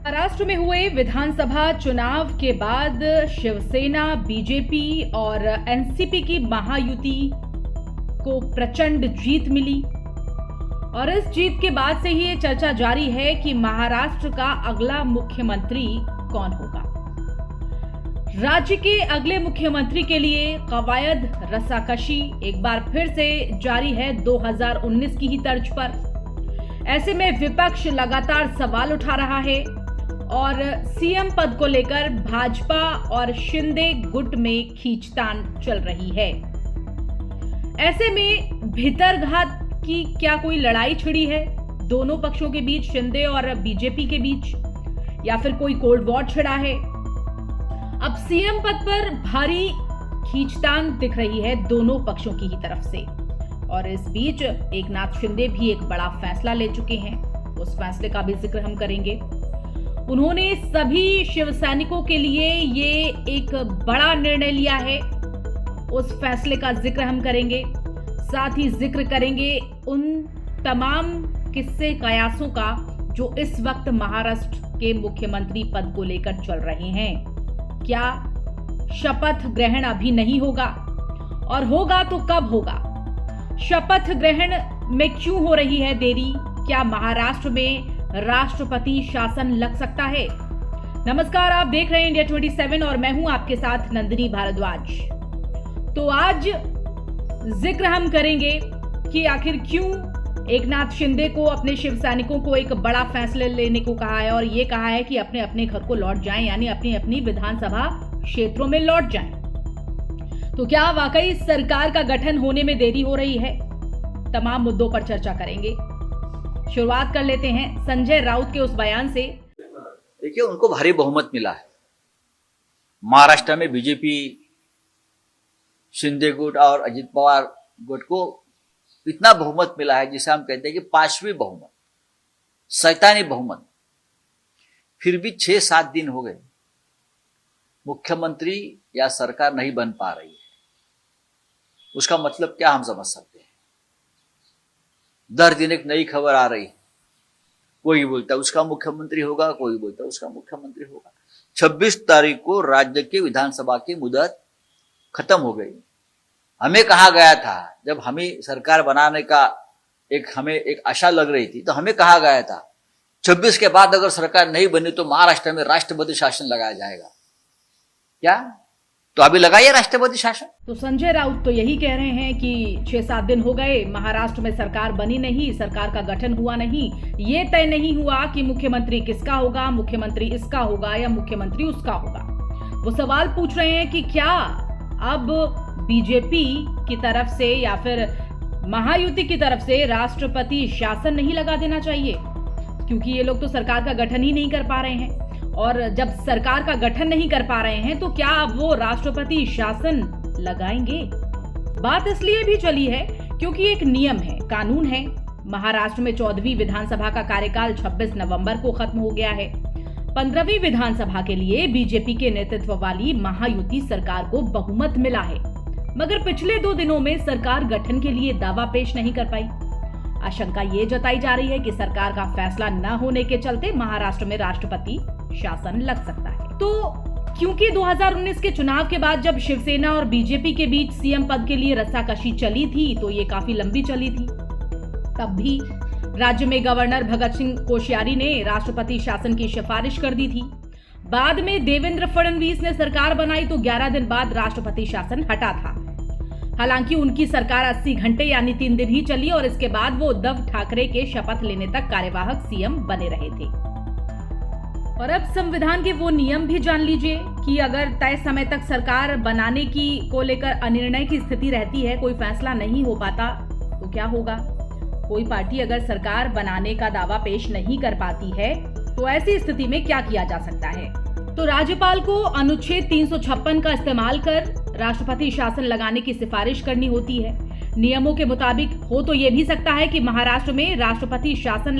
महाराष्ट्र में हुए विधानसभा चुनाव के बाद शिवसेना, बीजेपी और एनसीपी की महायुति को प्रचंड जीत मिली और इस जीत के बाद से ही ये चर्चा जारी है कि महाराष्ट्र का अगला मुख्यमंत्री कौन होगा। राज्य के अगले मुख्यमंत्री के लिए कवायद रस्साकशी एक बार फिर से जारी है 2019 की ही तर्ज पर। ऐसे में विपक्ष लगातार सवाल उठा रहा है और सीएम पद को लेकर भाजपा और शिंदे गुट में खींचतान चल रही है। ऐसे में भीतरघात की क्या कोई लड़ाई छिड़ी है दोनों पक्षों के बीच, शिंदे और बीजेपी के बीच, या फिर कोई कोल्ड वॉर छिड़ा है? अब सीएम पद पर भारी खींचतान दिख रही है दोनों पक्षों की ही तरफ से और इस बीच एकनाथ शिंदे भी एक बड़ा फैसला ले चुके हैं। उस फैसले का भी जिक्र हम करेंगे। उन्होंने सभी शिव सैनिकों के लिए ये एक बड़ा निर्णय लिया है, उस फैसले का जिक्र हम करेंगे। साथ ही जिक्र करेंगे उन तमाम किस्से कयासों का जो इस वक्त महाराष्ट्र के मुख्यमंत्री पद को लेकर चल रहे हैं। क्या शपथ ग्रहण अभी नहीं होगा और होगा तो कब होगा? शपथ ग्रहण में क्यों हो रही है देरी? क्या महाराष्ट्र में राष्ट्रपति शासन लग सकता है? नमस्कार, आप देख रहे हैं इंडिया 27 और मैं हूं आपके साथ नंदिनी भारद्वाज। तो आज जिक्र हम करेंगे कि आखिर क्यों एकनाथ शिंदे को अपने शिव सैनिकों को एक बड़ा फैसला लेने को कहा है और ये कहा है कि अपने अपने घर को लौट जाएं, यानी अपनी अपनी विधानसभा क्षेत्रों में लौट जाएं। तो क्या वाकई सरकार का गठन होने में देरी हो रही है? तमाम मुद्दों पर चर्चा करेंगे। शुरुआत कर लेते हैं संजय राउत के उस बयान से। देखिए, उनको भारी बहुमत मिला है महाराष्ट्र में। बीजेपी, शिंदे गुट और अजित पवार गुट को इतना बहुमत मिला है जिसे हम कहते हैं कि पांचवी बहुमत, शैतानी बहुमत। फिर भी 6-7 दिन हो गए, मुख्यमंत्री या सरकार नहीं बन पा रही है। उसका मतलब क्या हम समझ सकते हैं? दर दिन एक नई खबर आ रही है। कोई बोलता है उसका मुख्यमंत्री होगा, कोई बोलता है उसका मुख्यमंत्री होगा। 26 तारीख को राज्य के विधानसभा की मुदत खत्म हो गई। हमें कहा गया था, जब हमें सरकार बनाने का हमें एक आशा लग रही थी, तो हमें कहा गया था 26 के बाद अगर सरकार नहीं बनी तो महाराष्ट्र में राष्ट्रपति शासन लगाया जाएगा। क्या? तो अभी लगाइए राष्ट्रपति शासन। तो संजय राउत तो यही कह रहे हैं कि 6-7 दिन हो गए, महाराष्ट्र में सरकार बनी नहीं, सरकार का गठन हुआ नहीं, ये तय नहीं हुआ कि मुख्यमंत्री किसका होगा, मुख्यमंत्री इसका होगा या मुख्यमंत्री उसका होगा। वो सवाल पूछ रहे हैं कि क्या अब बीजेपी की तरफ से या फिर महायुति की तरफ से राष्ट्रपति शासन नहीं लगा देना चाहिए, क्योंकि ये लोग तो सरकार का गठन ही नहीं कर पा रहे हैं। और जब सरकार का गठन नहीं कर पा रहे हैं तो क्या अब वो राष्ट्रपति शासन लगाएंगे? बात इसलिए भी चली है क्योंकि एक नियम है, कानून है। महाराष्ट्र में 14वीं विधानसभा का कार्यकाल 26 नवंबर को खत्म हो गया है। 15वीं विधानसभा के लिए बीजेपी के नेतृत्व वाली महायुति सरकार को बहुमत मिला है, मगर पिछले 2 दिनों में सरकार गठन के लिए दावा पेश नहीं कर पाई। आशंका ये जताई जा रही है कि सरकार का फैसला न होने के चलते महाराष्ट्र में राष्ट्रपति शासन लग सकता है। तो क्योंकि 2019 के चुनाव के बाद जब शिवसेना और बीजेपी के बीच सीएम पद के लिए रस्साकशी चली थी तो ये काफी लंबी चली थी। तब भी राज्य में गवर्नर भगत सिंह कोश्यारी ने राष्ट्रपति शासन की सिफारिश कर दी थी। बाद में देवेंद्र फडणवीस ने सरकार बनाई तो 11 दिन बाद राष्ट्रपति शासन हटा था। हालांकि उनकी सरकार 80 घंटे यानी 3 दिन ही चली और इसके बाद वो उद्धव ठाकरे के शपथ लेने तक कार्यवाहक सीएम बने रहे थे। और अब संविधान के वो नियम भी जान लीजिए कि अगर तय समय तक सरकार बनाने की को लेकर अनिर्णय की स्थिति रहती है, कोई फैसला नहीं हो पाता, तो क्या होगा? कोई पार्टी अगर सरकार बनाने का दावा पेश नहीं कर पाती है तो ऐसी स्थिति में क्या किया जा सकता है? तो राज्यपाल को अनुच्छेद 356 का इस्तेमाल कर राष्ट्रपति शासन लगाने की सिफारिश करनी होती है। नियमों के मुताबिक हो तो ये भी सकता है कि महाराष्ट्र में राष्ट्रपति शासन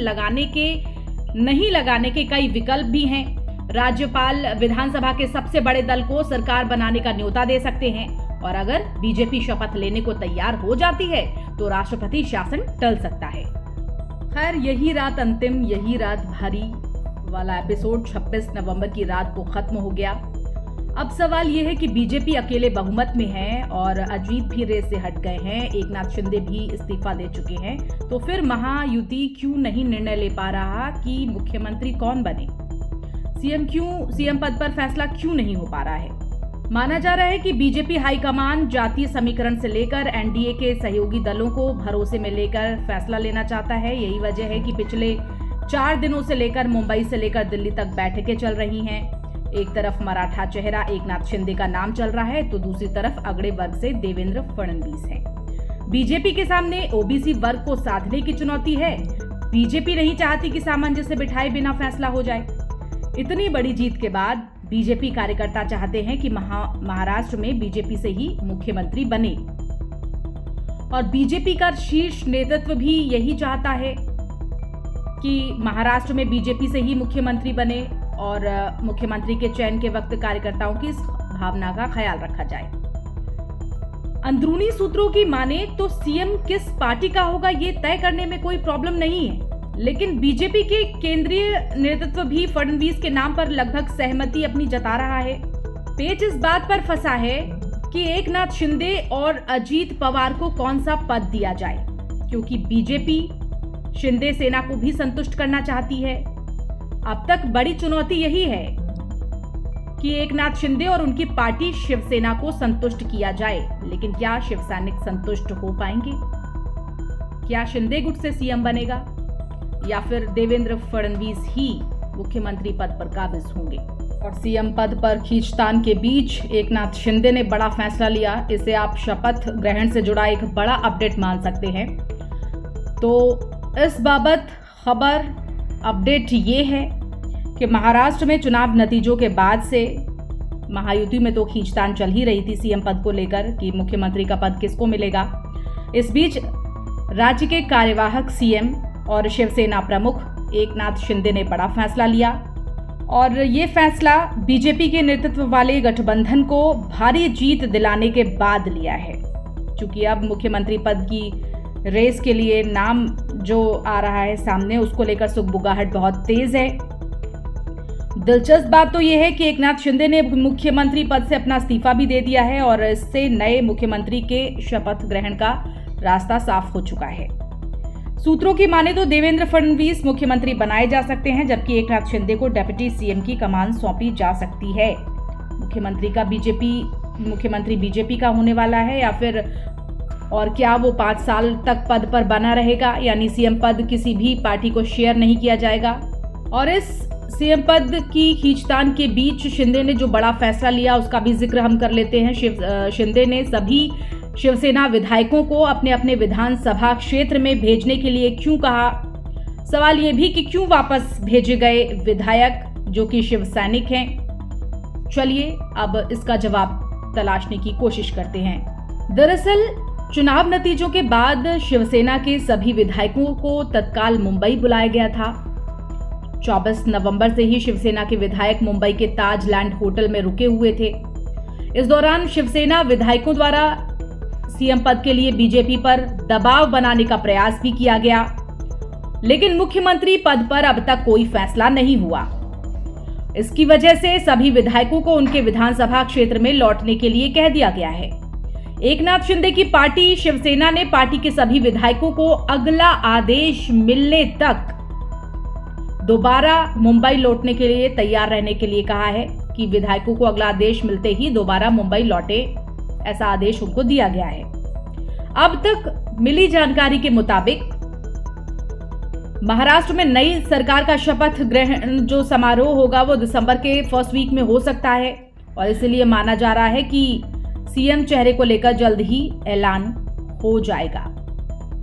नहीं लगाने के कई विकल्प भी हैं। राज्यपाल विधानसभा के सबसे बड़े दल को सरकार बनाने का न्योता दे सकते हैं और अगर बीजेपी शपथ लेने को तैयार हो जाती है तो राष्ट्रपति शासन टल सकता है। खैर, यही रात अंतिम, यही रात भारी, वाला एपिसोड 26 नवंबर की रात को खत्म हो गया। अब सवाल ये है कि बीजेपी अकेले बहुमत में है और अजीत भी रेस से हट गए हैं, एकनाथ शिंदे भी इस्तीफा दे चुके हैं, तो फिर महायुति क्यों नहीं निर्णय ले पा रहा कि मुख्यमंत्री कौन बने? सीएम पद पर फैसला क्यों नहीं हो पा रहा है? माना जा रहा है कि बीजेपी हाईकमान जातीय समीकरण से लेकर एनडीए के सहयोगी दलों को भरोसे में लेकर फैसला लेना चाहता है। यही वजह है कि पिछले 4 दिनों से लेकर मुंबई से लेकर दिल्ली तक बैठकें चल रही हैं। एक तरफ मराठा चेहरा एकनाथ शिंदे का नाम चल रहा है, तो दूसरी तरफ अगड़े वर्ग से देवेंद्र फडणवीस हैं। बीजेपी के सामने ओबीसी वर्ग को साधने की चुनौती है। बीजेपी नहीं चाहती कि सामंजस्य बिठाए बिना फैसला हो जाए। इतनी बड़ी जीत के बाद बीजेपी कार्यकर्ता चाहते हैं कि महाराष्ट्र में बीजेपी से ही मुख्यमंत्री बने और बीजेपी का शीर्ष नेतृत्व भी यही चाहता है कि महाराष्ट्र में बीजेपी से ही मुख्यमंत्री बने और मुख्यमंत्री के चयन के वक्त कार्यकर्ताओं की इस भावना का ख्याल रखा जाए। अंदरूनी सूत्रों की माने तो सीएम किस पार्टी का होगा ये तय करने में कोई प्रॉब्लम नहीं है, लेकिन बीजेपी के केंद्रीय नेतृत्व भी फडणवीस के नाम पर लगभग सहमति अपनी जता रहा है। पेच इस बात पर फंसा है कि एकनाथ शिंदे और अजीत पवार को कौन सा पद दिया जाए, क्योंकि बीजेपी शिंदे सेना को भी संतुष्ट करना चाहती है। अब तक बड़ी चुनौती यही है कि एकनाथ शिंदे और उनकी पार्टी शिवसेना को संतुष्ट किया जाए, लेकिन क्या शिव सैनिक संतुष्ट हो पाएंगे? क्या शिंदे गुट से सीएम बनेगा या फिर देवेंद्र फडणवीस ही मुख्यमंत्री पद पर काबिज होंगे? और सीएम पद पर खींचतान के बीच एकनाथ शिंदे ने बड़ा फैसला लिया। इसे आप शपथ ग्रहण से जुड़ा एक बड़ा अपडेट मान सकते हैं। तो इस बाबत खबर अपडेट ये है कि महाराष्ट्र में चुनाव नतीजों के बाद से महायुति में तो खींचतान चल ही रही थी सीएम पद को लेकर कि मुख्यमंत्री का पद किसको मिलेगा। इस बीच राज्य के कार्यवाहक सीएम और शिवसेना प्रमुख एकनाथ शिंदे ने बड़ा फैसला लिया और ये फैसला बीजेपी के नेतृत्व वाले गठबंधन को भारी जीत दिलाने के बाद लिया है। क्योंकि अब मुख्यमंत्री पद की रेस के लिए नाम जो आ रहा है सामने, उसको लेकर सुगबुगाहट बहुत तेज है। दिलचस्प बात तो यह है कि एकनाथ शिंदे ने मुख्यमंत्री पद से अपना इस्तीफा भी दे दिया है और इससे नए मुख्यमंत्री के शपथ ग्रहण का रास्ता साफ हो चुका है। सूत्रों की माने तो देवेंद्र फडणवीस मुख्यमंत्री बनाए जा सकते हैं, जबकि एकनाथ शिंदे को डेप्यूटी सीएम की कमान सौंपी जा सकती है। मुख्यमंत्री बीजेपी का होने वाला है या फिर और क्या वो 5 साल तक पद पर बना रहेगा, यानी सीएम पद किसी भी पार्टी को शेयर नहीं किया जाएगा। और इस सीएम पद की खींचतान के बीच शिंदे ने जो बड़ा फैसला लिया उसका भी जिक्र हम कर लेते हैं। शिंदे ने सभी शिवसेना विधायकों को अपने अपने विधानसभा क्षेत्र में भेजने के लिए क्यों कहा? सवाल यह भी कि क्यों वापस भेजे गए विधायक जो कि शिव सैनिक हैं? चलिए अब इसका जवाब तलाशने की कोशिश करते हैं। दरअसल चुनाव नतीजों के बाद शिवसेना के सभी विधायकों को तत्काल मुंबई बुलाया गया था। 24 नवंबर से ही शिवसेना के विधायक मुंबई के ताज लैंड होटल में रुके हुए थे। इस दौरान शिवसेना विधायकों द्वारा सीएम पद के लिए बीजेपी पर दबाव बनाने का प्रयास भी किया गया, लेकिन मुख्यमंत्री पद पर अब तक कोई फैसला नहीं हुआ। इसकी वजह से सभी विधायकों को उनके विधानसभा क्षेत्र में लौटने के लिए कह दिया गया है। एकनाथ शिंदे की पार्टी शिवसेना ने पार्टी के सभी विधायकों को अगला आदेश मिलने तक दोबारा मुंबई लौटने के लिए तैयार रहने के लिए कहा है कि विधायकों को अगला आदेश मिलते ही दोबारा मुंबई लौटे, ऐसा आदेश उनको दिया गया है। अब तक मिली जानकारी के मुताबिक महाराष्ट्र में नई सरकार का शपथ ग्रहण जो समारोह होगा वो दिसंबर के फर्स्ट वीक में हो सकता है और इसलिए माना जा रहा है कि सीएम चेहरे को लेकर जल्द ही ऐलान हो जाएगा।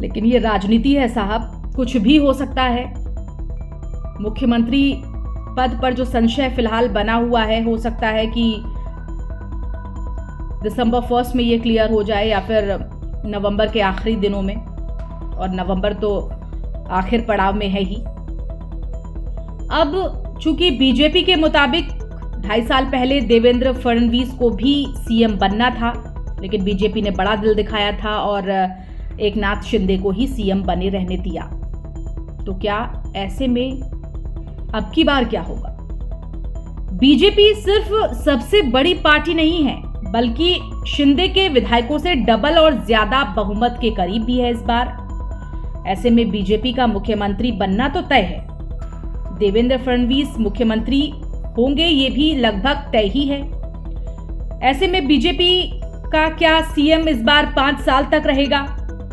लेकिन ये राजनीति है साहब, कुछ भी हो सकता है। मुख्यमंत्री पद पर जो संशय फिलहाल बना हुआ है, हो सकता है कि दिसंबर 1 में ये क्लियर हो जाए या फिर नवंबर के आखिरी दिनों में, और नवंबर तो आखिर पड़ाव में है ही। अब चूंकि बीजेपी के मुताबिक 2.5 साल पहले देवेंद्र फडणवीस को भी सीएम बनना था, लेकिन बीजेपी ने बड़ा दिल दिखाया था और एकनाथ शिंदे को ही सीएम बने रहने दिया। तो क्या ऐसे में अब की बार क्या होगा? बीजेपी सिर्फ सबसे बड़ी पार्टी नहीं है, बल्कि शिंदे के विधायकों से डबल और ज्यादा बहुमत के करीब भी है इस बार। ऐसे में बीजेपी का मुख्यमंत्री बनना तो तय है। देवेंद्र फडणवीस मुख्यमंत्री होंगे, ये भी लगभग तय ही है। ऐसे में बीजेपी का क्या सीएम इस बार 5 साल तक रहेगा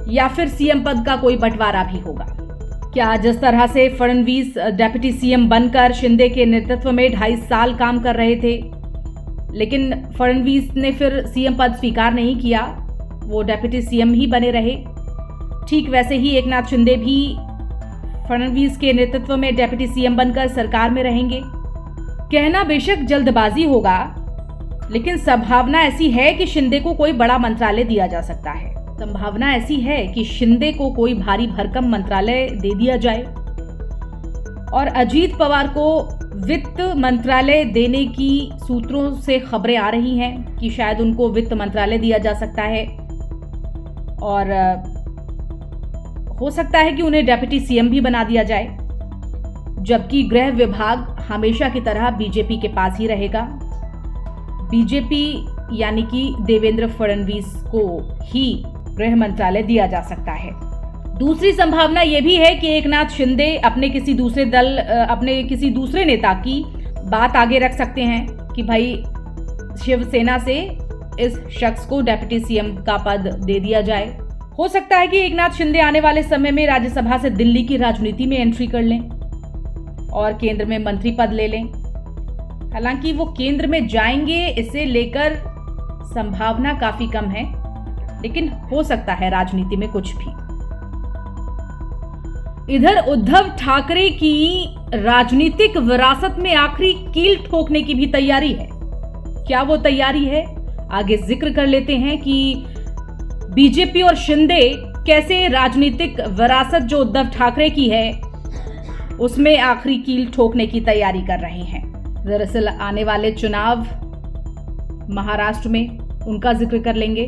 या फिर सीएम पद का कोई बंटवारा भी होगा? क्या जिस तरह से फडणवीस डेप्यूटी सीएम बनकर शिंदे के नेतृत्व में 2.5 साल काम कर रहे थे, लेकिन फडणवीस ने फिर सीएम पद स्वीकार नहीं किया, वो डेप्यूटी सीएम ही बने रहे, ठीक वैसे ही एकनाथ शिंदे भी फडणवीस के नेतृत्व में डेप्यूटी सीएम बनकर सरकार में रहेंगे। कहना बेशक जल्दबाजी होगा, लेकिन संभावना ऐसी है कि शिंदे को कोई बड़ा मंत्रालय दिया जा सकता है। संभावना ऐसी है कि शिंदे को कोई भारी भरकम मंत्रालय दे दिया जाए और अजीत पवार को वित्त मंत्रालय देने की सूत्रों से खबरें आ रही हैं कि शायद उनको वित्त मंत्रालय दिया जा सकता है और हो सकता है कि उन्हें डेप्यूटी सीएम भी बना दिया जाए, जबकि गृह विभाग हमेशा की तरह बीजेपी के पास ही रहेगा। बीजेपी यानी कि देवेंद्र फडणवीस को ही गृह मंत्रालय दिया जा सकता है। दूसरी संभावना यह भी है कि एकनाथ शिंदे अपने किसी दूसरे नेता की बात आगे रख सकते हैं कि भाई शिवसेना से इस शख्स को डेप्यूटी सीएम का पद दे दिया जाए। हो सकता है कि एकनाथ शिंदे आने वाले समय में राज्यसभा से दिल्ली की राजनीति में एंट्री कर लें और केंद्र में मंत्री पद ले लें। हालांकि वो केंद्र में जाएंगे, इसे लेकर संभावना काफी कम है, लेकिन हो सकता है राजनीति में कुछ भी। इधर उद्धव ठाकरे की राजनीतिक विरासत में आखिरी कील ठोकने की भी तैयारी है। क्या वो तैयारी है? आगे जिक्र कर लेते हैं कि बीजेपी और शिंदे कैसे राजनीतिक विरासत जो उद्धव ठाकरे की है उसमें आखिरी कील ठोकने की तैयारी कर रहे हैं। दरअसल आने वाले चुनाव महाराष्ट्र में, उनका जिक्र कर लेंगे।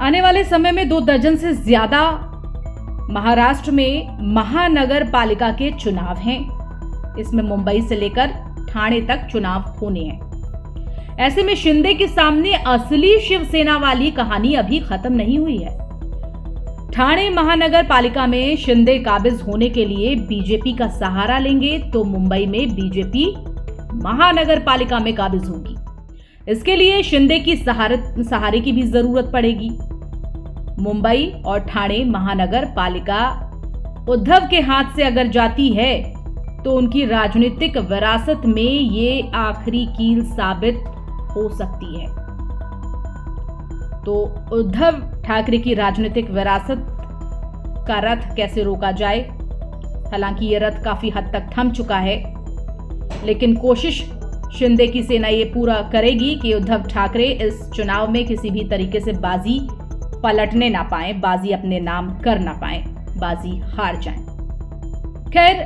आने वाले समय में 2 दर्जन से ज्यादा महाराष्ट्र में महानगर पालिका के चुनाव हैं। इसमें मुंबई से लेकर ठाणे तक चुनाव होने हैं। ऐसे में शिंदे के सामने असली शिवसेना वाली कहानी अभी खत्म नहीं हुई है। ठाणे महानगर पालिका में शिंदे काबिज होने के लिए बीजेपी का सहारा लेंगे तो मुंबई में बीजेपी महानगर पालिका में काबिज होगी। इसके लिए शिंदे की सहारे की भी जरूरत पड़ेगी। मुंबई और ठाणे महानगर पालिका उद्धव के हाथ से अगर जाती है तो उनकी राजनीतिक विरासत में ये आखिरी कील साबित हो सकती है। तो उद्धव ठाकरे की राजनीतिक विरासत का रथ कैसे रोका जाए? हालांकि यह रथ काफी हद तक थम चुका है, लेकिन कोशिश शिंदे की सेना ये पूरा करेगी कि उद्धव ठाकरे इस चुनाव में किसी भी तरीके से बाजी पलटने ना पाए, बाजी अपने नाम कर ना पाए, बाजी हार जाएं। खैर,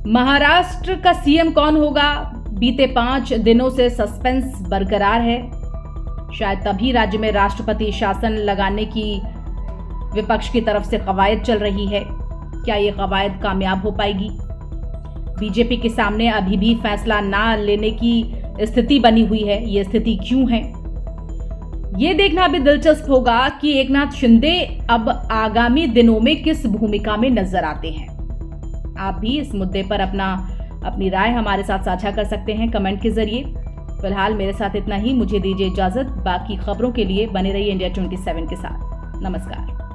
महाराष्ट्र का सीएम कौन होगा, बीते 5 दिनों से सस्पेंस बरकरार है। शायद तभी राज्य में राष्ट्रपति शासन लगाने की विपक्ष की तरफ से कवायद चल रही है। क्या ये कवायद कामयाब हो पाएगी? बीजेपी के सामने अभी भी फैसला ना लेने की स्थिति बनी हुई है। ये स्थिति क्यों है, ये देखना भी दिलचस्प होगा कि एकनाथ शिंदे अब आगामी दिनों में किस भूमिका में नजर आते हैं। आप भी इस मुद्दे पर अपनी राय हमारे साथ साझा कर सकते हैं कमेंट के जरिए। फिलहाल मेरे साथ इतना ही, मुझे दीजिए इजाजत। बाकी खबरों के लिए बने रहिए इंडिया 27 के साथ। नमस्कार।